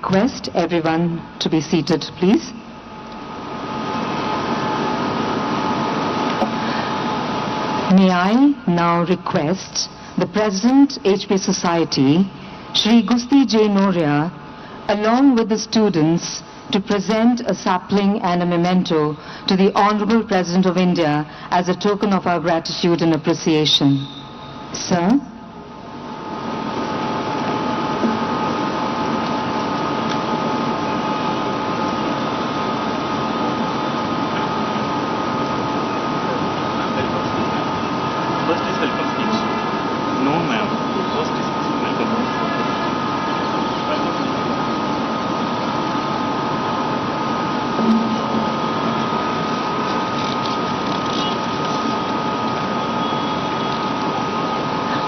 request everyone to be seated, please. May I now request the President, HP Society, Shri Gusti J. Noria, along with the students, to present a sapling and a memento to the Honorable President of India as a token of our gratitude and appreciation. Sir. First is welcome speech. No, ma'am. First is welcome.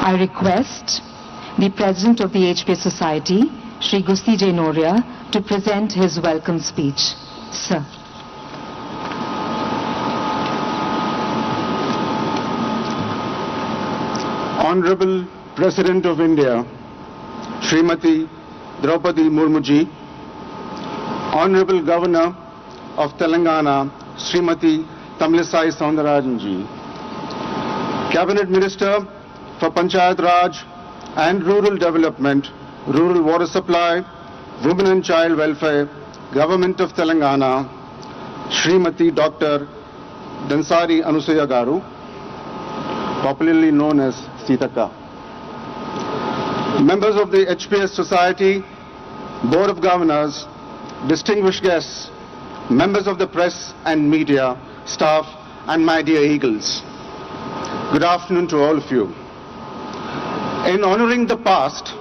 I request the President of the HP Society, Shri Gusti J. Noria, to present his welcome speech. Sir. Honorable President of India, Srimati Draupadi Murmuji, Honorable Governor of Telangana, Srimati Tamilisai Soundarajanji, Cabinet Minister for Panchayat Raj and Rural Development, Rural Water Supply, Women and Child Welfare, Government of Telangana, Srimati Dr. Dansari Anusuya Garu, popularly known as Sitaka. Members of the HPS Society, Board of Governors, distinguished guests, members of the press and media, staff, and my dear eagles. Good afternoon to all of you. In honoring the past,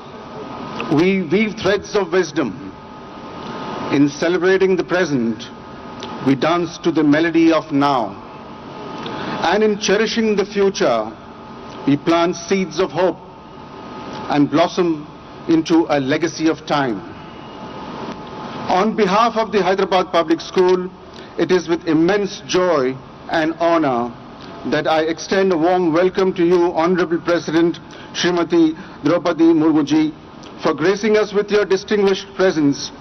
we weave threads of wisdom. In celebrating the present, we dance to the melody of now. And in cherishing the future, we plant seeds of hope and blossom into a legacy of time. On behalf of the Hyderabad Public School, it is with immense joy and honor that I extend a warm welcome to you, Honorable President Srimati Draupadi Murmuji, for gracing us with your distinguished presence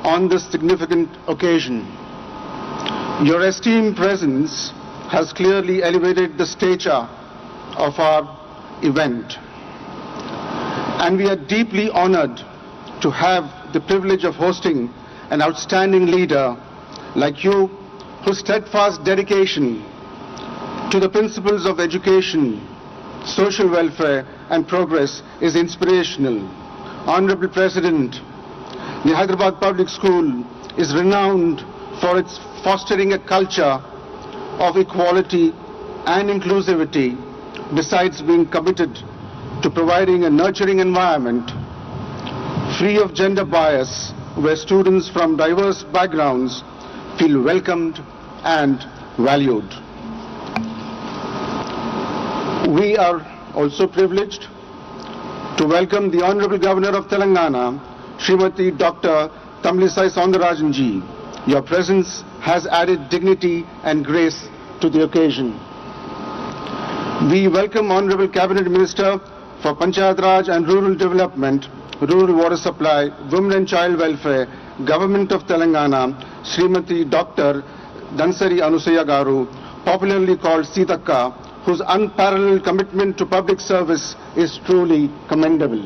on this significant occasion. Your esteemed presence has clearly elevated the stature of our event. And we are deeply honored to have the privilege of hosting an outstanding leader like you, whose steadfast dedication to the principles of education, social welfare, and progress is inspirational. Honorable President, the Hyderabad Public School is renowned for its fostering a culture of equality and inclusivity, besides being committed to providing a nurturing environment free of gender bias, where students from diverse backgrounds feel welcomed and valued. We are also privileged to welcome the Honorable Governor of Telangana, Srimati Dr. Tamilisai Soundarajanji. Your presence has added dignity and grace to the occasion. We welcome Honorable Cabinet Minister for Panchayat Raj and Rural Development, Rural Water Supply, Women and Child Welfare, Government of Telangana, Srimati Dr. Dansari Anusuya Garu, popularly called Sitaka, whose unparalleled commitment to public service is truly commendable.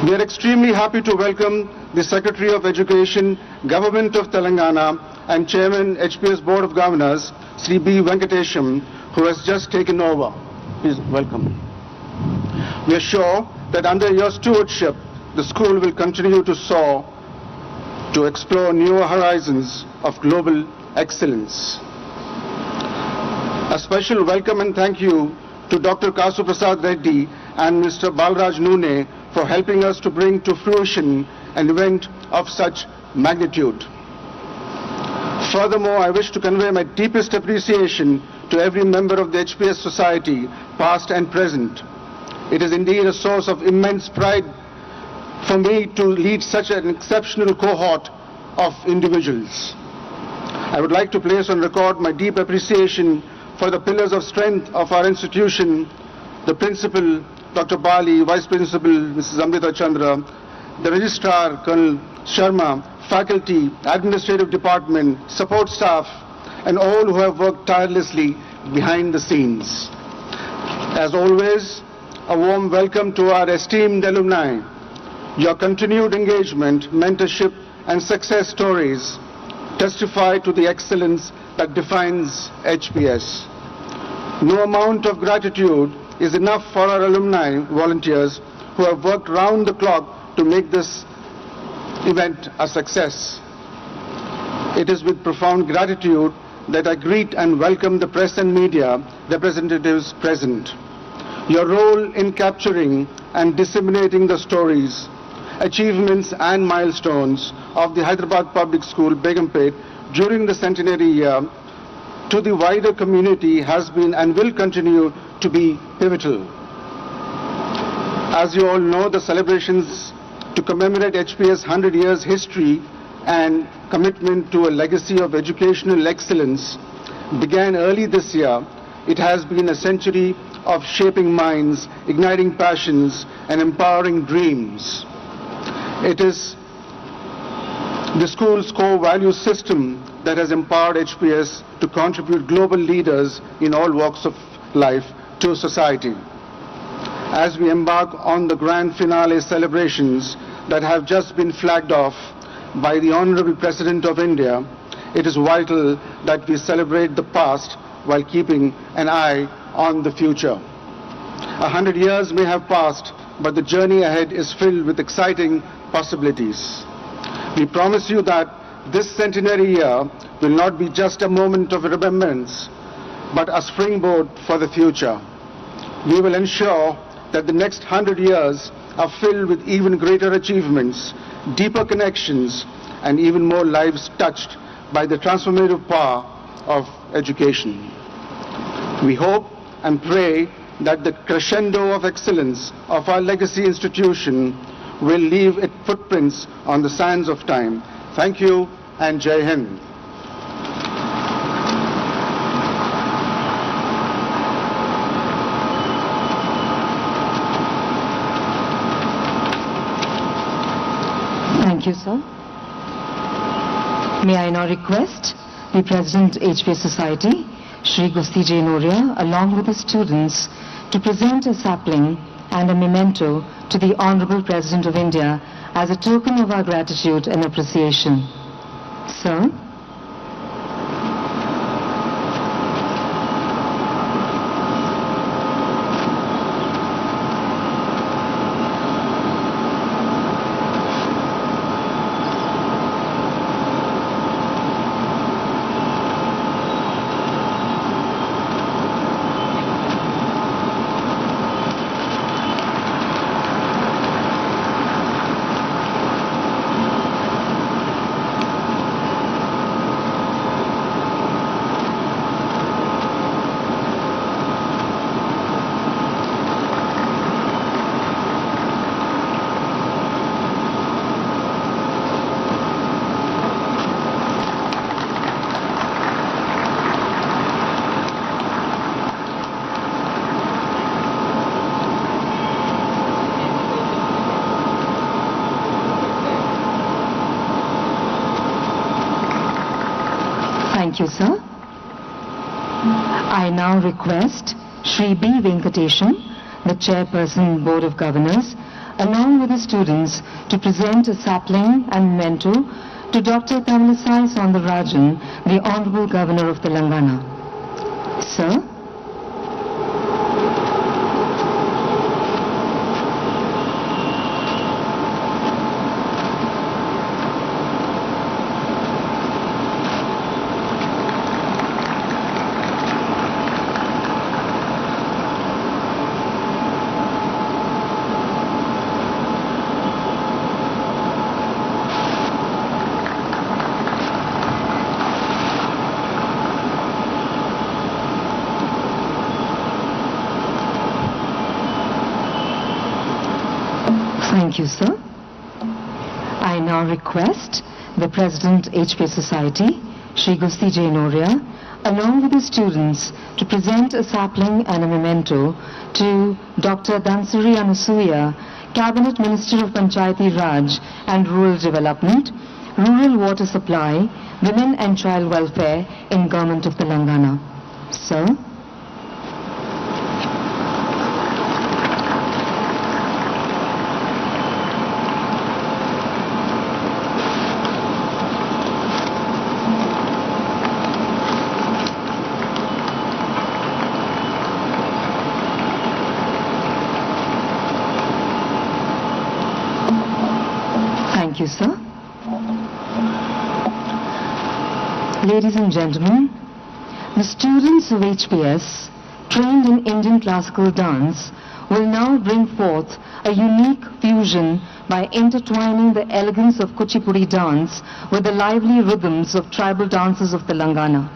We are extremely happy to welcome the Secretary of Education, Government of Telangana, and Chairman, HPS Board of Governors, Sri B. Venkatesham, who has just taken over. Please welcome. We are sure that under your stewardship, the school will continue to soar, to explore newer horizons of global excellence. A special welcome and thank you to Dr. Kasu Prasad Reddy and Mr. Balraj Nune for helping us to bring to fruition an event of such magnitude. Furthermore, I wish to convey my deepest appreciation to every member of the HPS Society, past and present. It is indeed a source of immense pride for me to lead such an exceptional cohort of individuals. I would like to place on record my deep appreciation for the pillars of strength of our institution, the Principal, Dr. Bali, Vice Principal, Mrs. Amrita Chandra, the Registrar, Colonel Sharma, faculty, administrative department, support staff, and all who have worked tirelessly behind the scenes. As always, a warm welcome to our esteemed alumni. Your continued engagement, mentorship, and success stories testify to the excellence that defines HPS. No amount of gratitude is enough for our alumni volunteers who have worked round the clock to make this event a success. It is with profound gratitude that I greet and welcome the press and media representatives present. Your role in capturing and disseminating the stories, achievements and milestones of the Hyderabad Public School, Begumpet, during the centenary year to the wider community has been and will continue to be pivotal. As you all know, the celebrations to commemorate HPS 100 years history and commitment to a legacy of educational excellence began early this year. It has been a century of shaping minds, igniting passions, and empowering dreams. It is the school's core value system that has empowered HPS to contribute global leaders in all walks of life to society. As we embark on the grand finale celebrations that have just been flagged off by the Honorable President of India, it is vital that we celebrate the past while keeping an eye on the future. 100 years may have passed, but the journey ahead is filled with exciting possibilities. We promise you that this centenary year will not be just a moment of remembrance, but a springboard for the future. We will ensure that the next 100 years are filled with even greater achievements, deeper connections, and even more lives touched by the transformative power of education. We hope and pray that the crescendo of excellence of our legacy institution will leave its footprints on the sands of time. Thank you and Jai Hind. Thank you, sir. May I now request the President HPS Society, Shri Gusti J. Noria, along with the students, to present a sapling and a memento to the Honorable President of India as a token of our gratitude and appreciation. Sir. Thank you, sir. I now request Shri B. Venkatesham, the Chairperson, Board of Governors, along with the students, to present a sapling and memento to Dr. Tamilisai Soundararajan, the Honorable Governor of Telangana. Sir. Thank you, sir. I now request the President, HPS Society, Shri Gusti J. Noria, along with the students, to present a sapling and a memento to Dr. Dhansuri Anasuya, Cabinet Minister of Panchayati Raj and Rural Development, Rural Water Supply, Women and Child Welfare in Government of Telangana. Sir. Thank you, sir. Ladies and gentlemen, the students of HPS trained in Indian classical dance will now bring forth a unique fusion by intertwining the elegance of Kuchipudi dance with the lively rhythms of tribal dances of Telangana.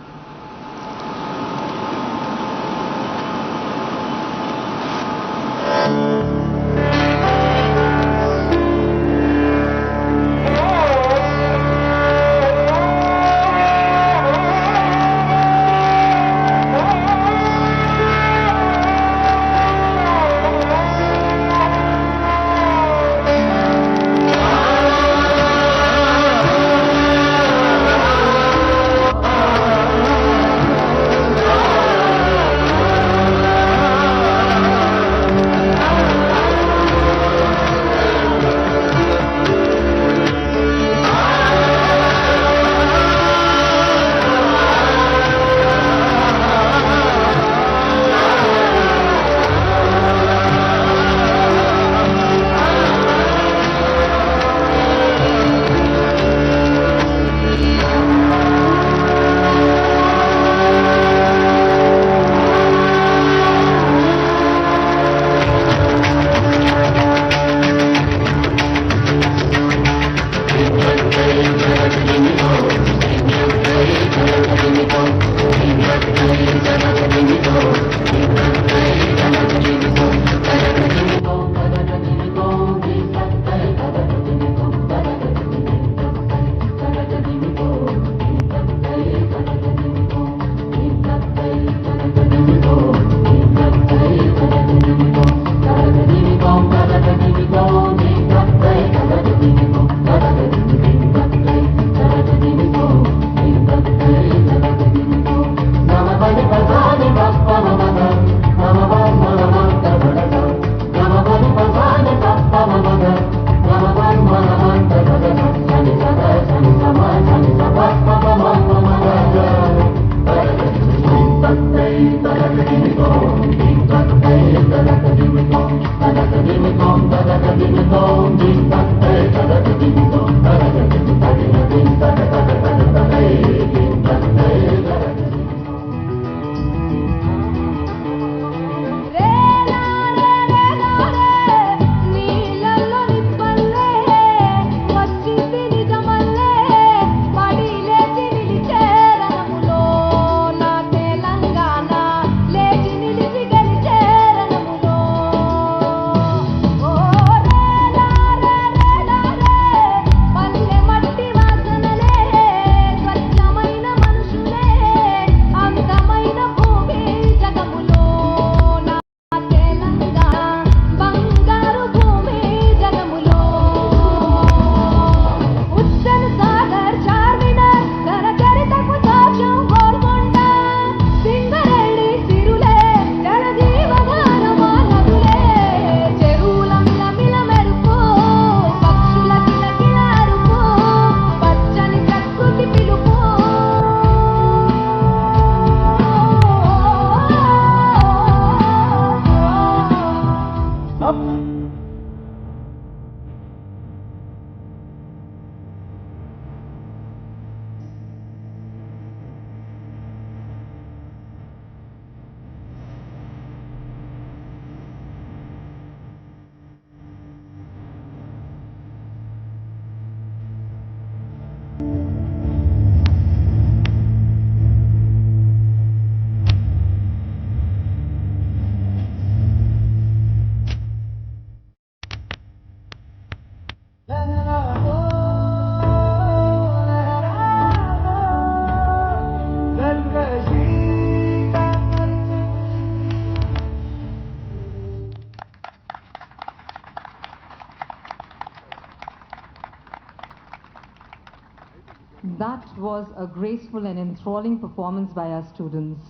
that was a graceful and enthralling performance by our students.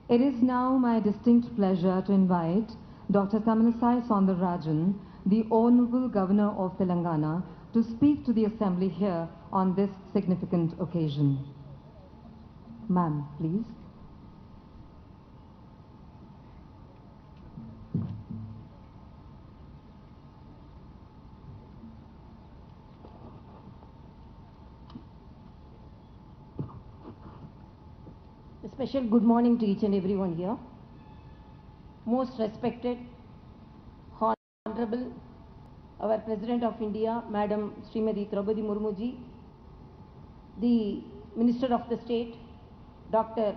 It is now my distinct pleasure to invite Dr. Tamilisai Soundararajan, the Honorable Governor of Telangana, to speak to the Assembly here on this significant occasion. Ma'am, please. A special good morning to each and everyone here. Most respected, Honorable, our President of India, Madam Srimati Draupadi Murmu ji, the Minister of the State, Dr.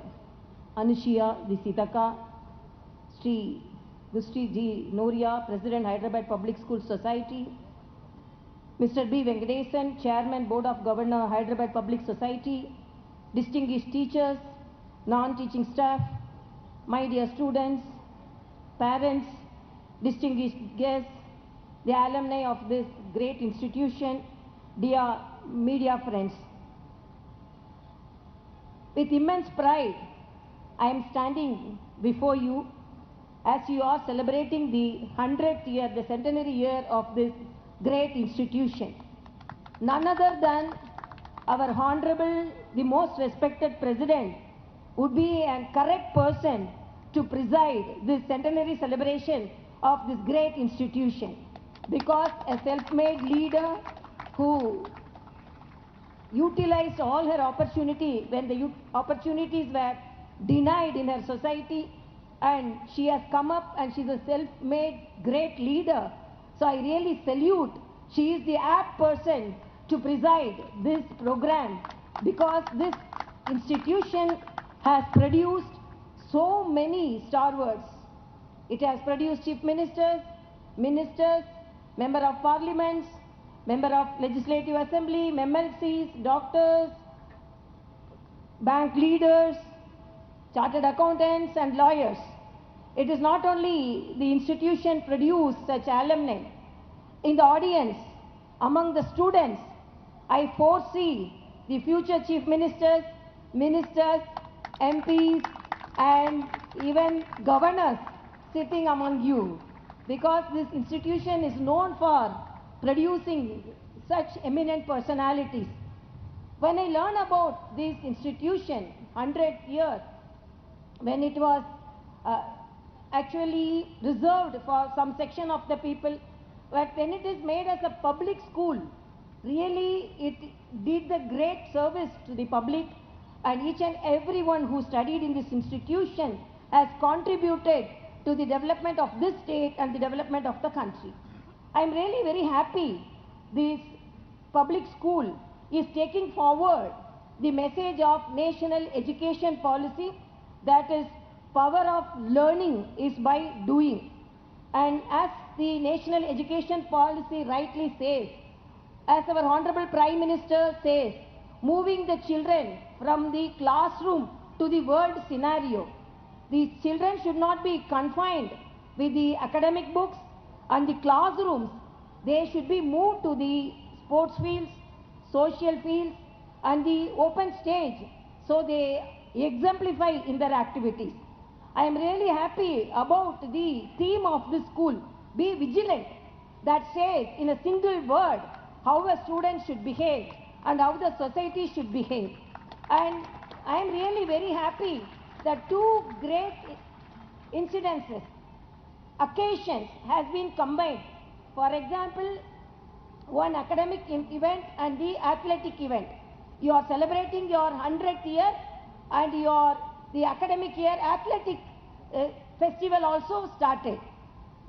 Anushya Sitaka, Sri Gusti G. Noria, President, Hyderabad Public School Society, Mr. B. Venkatesan, Chairman, Board of Governors, Hyderabad Public Society, distinguished teachers, non-teaching staff, my dear students, parents, distinguished guests, the alumni of this great institution, dear media friends. With immense pride, I am standing before you as you are celebrating the 100th year, the centenary year of this great institution. None other than our Honorable, the most respected President, would be a correct person to preside this centenary celebration of this great institution, because a self-made leader who utilized all her opportunity when the opportunities were denied in her society, and she has come up and she's a self-made great leader. So I really salute. She is the apt person to preside this program, because this institution has produced so many stalwarts. It has produced chief ministers, ministers, member of parliaments, member of legislative assembly, MLCs, doctors, bank leaders, chartered accountants and lawyers. It is not only the institution produced such alumni. In the audience, among the students, I foresee the future chief ministers, ministers, MPs and even governors sitting among you, because this institution is known for producing such eminent personalities. When I learn about this institution, 100 years, when it was actually reserved for some section of the people, but when it is made as a public school, really it did the great service to the public, and each and everyone who studied in this institution has contributed to the development of this state and the development of the country. I am really very happy this public school is taking forward the message of national education policy, that is, power of learning is by doing. And as the national education policy rightly says, as our Honorable Prime Minister says, moving the children from the classroom to the world scenario. These children should not be confined with the academic books and the classrooms. They should be moved to the sports fields, social fields and the open stage, so they exemplify in their activities. I am really happy about the theme of this school, be vigilant, that says in a single word how a student should behave and how the society should behave. And I am really very happy that two great incidences, occasions has been combined. For example, one academic event and the athletic event. You are celebrating your 100th year and the academic year athletic festival also started.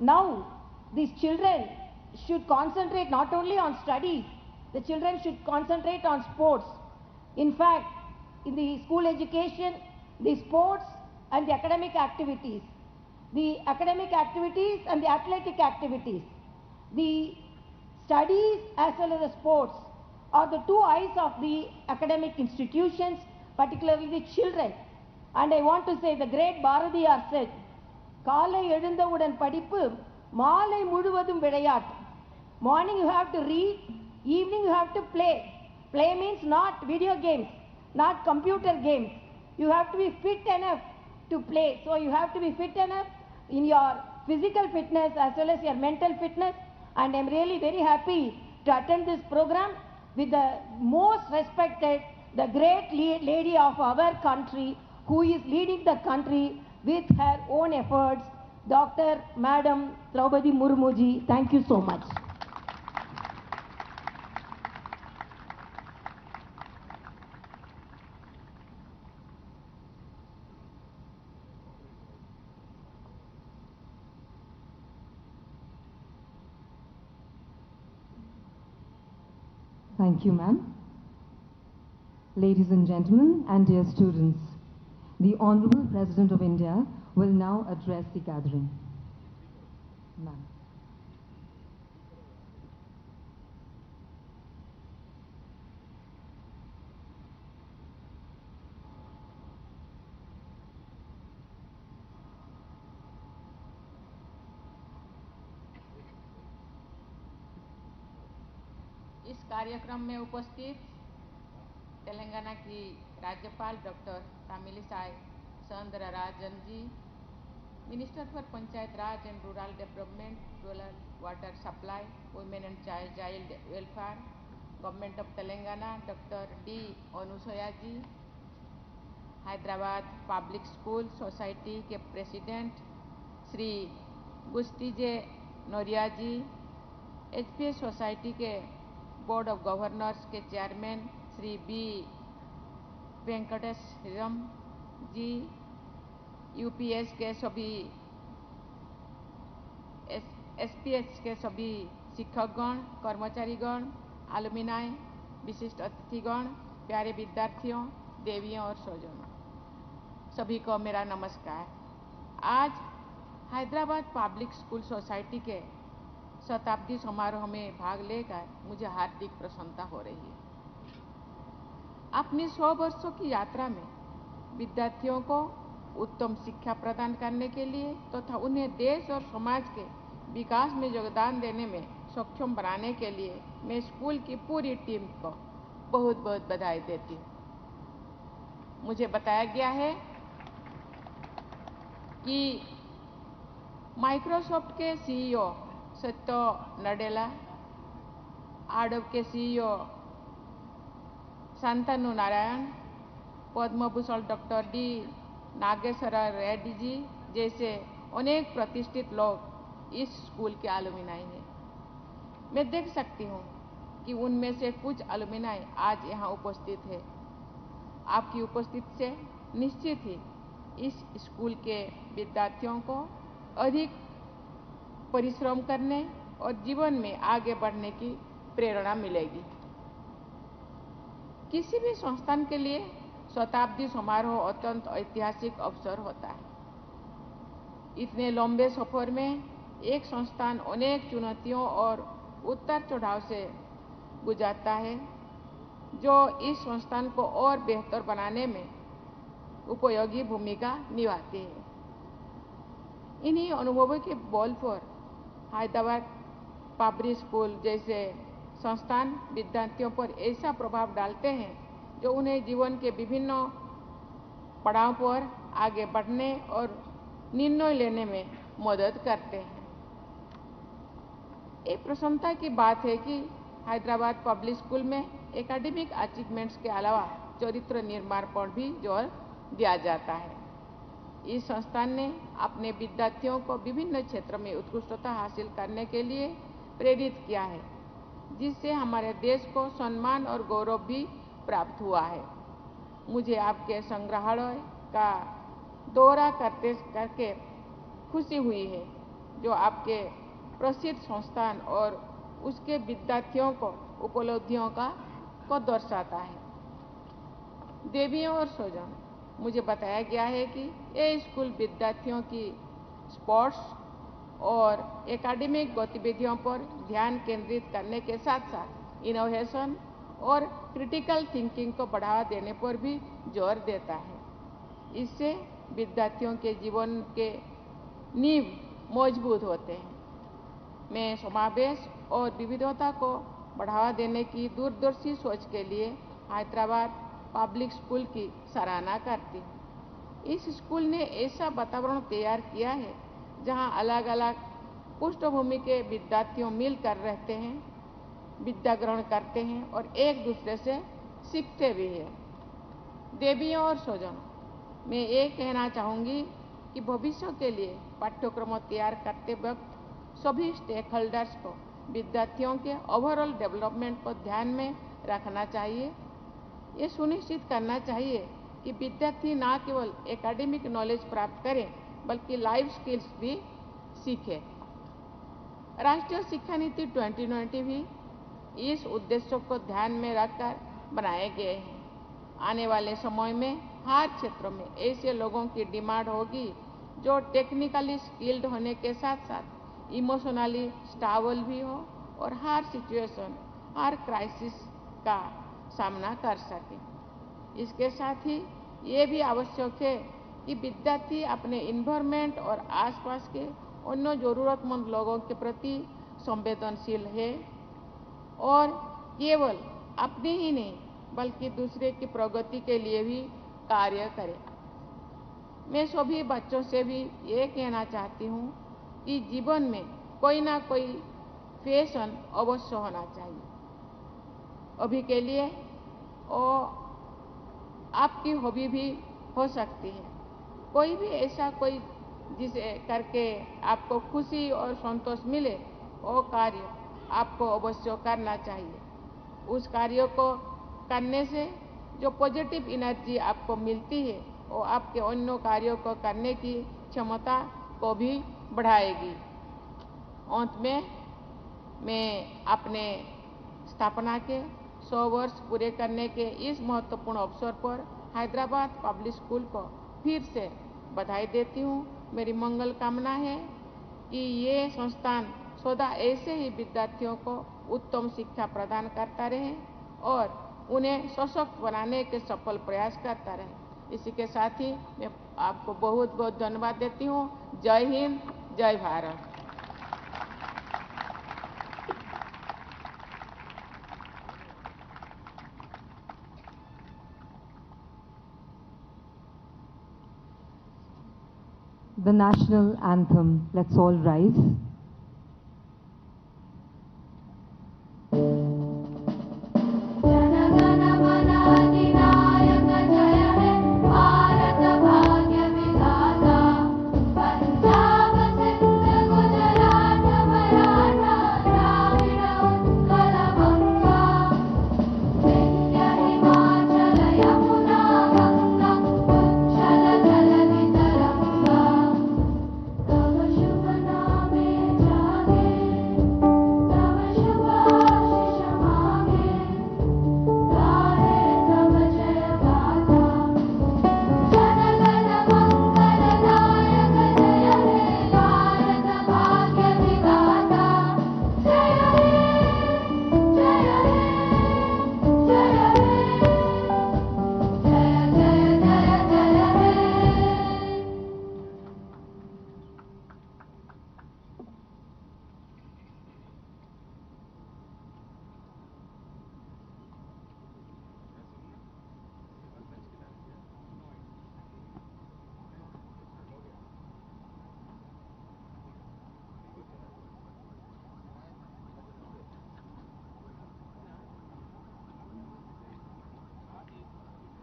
Now these children should concentrate not only on studies, the children should concentrate on sports. In fact, in the school education, the sports and the academic activities, the academic activities and the athletic activities, the studies as well as the sports are the two eyes of the academic institutions, particularly the children. And I want to say the great Bharatiyar said, "Kaalai எழுந்தவுடன் படிப்பு, மாலை முழுவதும் விளையாட்டு." Morning you have to read, evening you have to play, Play means not video games, not computer games. You have to be fit enough to play. So you have to be fit enough in your physical fitness as well as your mental fitness. And I'm really very happy to attend this program with the most respected, the great lady of our country, who is leading the country with her own efforts, Dr. Madam Draupadi Murmuji. Thank you so much. Thank you, ma'am. Ladies and gentlemen, and dear students, the Honorable President of India will now address the gathering. Ma'am. इस कार्यक्रम में उपस्थित तेलंगाना की राज्यपाल doctor Tamilisai Soundararajan ji, minister for panchayat raj and rural development, rural water supply, women and child welfare, government of Telangana doctor D Anusuya ji, Hyderabad public school society के president Shri Gusti J Noria ji, HPS society के board of governors के chairman Shri B Venkateshwaram ji, UPS के सभी एसपीएस के सभी शिक्षकगण, कर्मचारीगण, अलुमिनाई, विशिष्ट अतिथिगण, प्यारे विद्यार्थियों, देवियों और स्वजनों, सभी को मेरा नमस्कार। आज हैदराबाद पब्लिक स्कूल सोसाइटी के शताब्दी समारोह में भाग लेकर मुझे हार्दिक प्रसन्नता हो रही है। अपनी 100 वर्षों की यात्रा में विद्यार्थियों को उत्तम शिक्षा प्रदान करने के लिए तथा उन्हें देश और समाज के विकास में योगदान देने में सक्षम बनाने के लिए मैं स्कूल की पूरी टीम को बहुत बहुत बधाई देती हूँ। मुझे बताया गया है कि माइक्रोसॉफ्ट के सीईओ सत्य नडेला, आडव के CEO Shantanu Narayan, Padma Bhushan doctor D Nageshwar Reddy ji जैसे अनेक प्रतिष्ठित लोग इस स्कूल के अलुमिनाई हैं। मैं देख सकती हूँ कि उनमें से कुछ अलुमिनाई आज यहाँ उपस्थित है। आपकी उपस्थिति से निश्चित ही इस स्कूल के विद्यार्थियों को अधिक परिश्रम करने और जीवन में आगे बढ़ने की प्रेरणा मिलेगी। किसी भी संस्थान के लिए शताब्दी समारोह अत्यंत ऐतिहासिक अवसर होता है। इतने लंबे सफर में एक संस्थान अनेक चुनौतियों और उतार चढ़ाव से गुजरता है, जो इस संस्थान को और बेहतर बनाने में उपयोगी भूमिका निभाती है। इन्हीं अनुभवों के बल पर हैदराबाद पब्लिक स्कूल जैसे संस्थान विद्यार्थियों पर ऐसा प्रभाव डालते हैं जो उन्हें जीवन के विभिन्न पड़ाव पर आगे बढ़ने और निर्णय लेने में मदद करते हैं। एक प्रसन्नता की बात है कि हैदराबाद पब्लिक स्कूल में एकेडमिक अचीवमेंट्स के अलावा चरित्र निर्माण पर भी जोर दिया जाता है। इस संस्थान ने अपने विद्यार्थियों को विभिन्न क्षेत्रों में उत्कृष्टता हासिल करने के लिए प्रेरित किया है, जिससे हमारे देश को सम्मान और गौरव भी प्राप्त हुआ है। मुझे आपके संग्रहालय का दौरा करके खुशी हुई है, जो आपके प्रसिद्ध संस्थान और उसके विद्यार्थियों को उपलब्धियों को दर्शाता है। देवियों और स्वजन, मुझे बताया गया है कि ये स्कूल विद्यार्थियों की स्पोर्ट्स और एकेडमिक गतिविधियों पर ध्यान केंद्रित करने के साथ साथ इनोवेशन और क्रिटिकल थिंकिंग को बढ़ावा देने पर भी जोर देता है। इससे विद्यार्थियों के जीवन के नींव मजबूत होते हैं। मैं समावेश और विविधता को बढ़ावा देने की दूरदर्शी सोच के लिए हैदराबाद पब्लिक स्कूल की सराहना करती हूँ। इस स्कूल ने ऐसा वातावरण तैयार किया है जहां अलग अलग पृष्ठभूमि के विद्यार्थियों मिलकर रहते हैं, विद्या ग्रहण करते हैं और एक दूसरे से सीखते भी हैं। देवियों और स्वजनों, मैं ये कहना चाहूँगी कि भविष्य के लिए पाठ्यक्रम तैयार करते वक्त सभी स्टेक होल्डर्स को विद्यार्थियों के ओवरऑल डेवलपमेंट को ध्यान में रखना चाहिए। ये सुनिश्चित करना चाहिए कि विद्यार्थी न केवल एकेडमिक नॉलेज प्राप्त करें बल्कि लाइफ स्किल्स भी सीखें। राष्ट्रीय शिक्षा नीति 2020 भी इस उद्देश्य को ध्यान में रखकर बनाए गए हैं। आने वाले समय में हर क्षेत्र में ऐसे लोगों की डिमांड होगी जो टेक्निकली स्किल्ड होने के साथ साथ इमोशनली स्टेबल भी हो और हर सिचुएशन, हर क्राइसिस का सामना कर सके। इसके साथ ही ये भी आवश्यक है कि विद्यार्थी अपने इन्वायरमेंट और आसपास के अन्य जरूरतमंद लोगों के प्रति संवेदनशील है और केवल अपनी ही नहीं बल्कि दूसरे की प्रगति के लिए भी कार्य करे। मैं सभी बच्चों से भी ये कहना चाहती हूँ कि जीवन में कोई ना कोई फैशन अवश्य होना चाहिए। अभी के लिए और आपकी हॉबी भी हो सकती है, कोई भी ऐसा कोई जिसे करके आपको खुशी और संतोष मिले वो कार्य आपको अवश्य करना चाहिए। उस कार्य को करने से जो पॉजिटिव एनर्जी आपको मिलती है वो आपके अन्य कार्यों को करने की क्षमता को भी बढ़ाएगी। अंत में मैं अपने स्थापना के 100 वर्ष पूरे करने के इस महत्वपूर्ण अवसर पर हैदराबाद पब्लिक स्कूल को फिर से बधाई देती हूँ। मेरी मंगल कामना है कि ये संस्थान सदा ऐसे ही विद्यार्थियों को उत्तम शिक्षा प्रदान करता रहे और उन्हें सशक्त बनाने के सफल प्रयास करता रहे। इसी के साथ ही मैं आपको बहुत बहुत धन्यवाद देती हूँ। जय हिंद, जय Bharat. The national anthem. Let's all rise.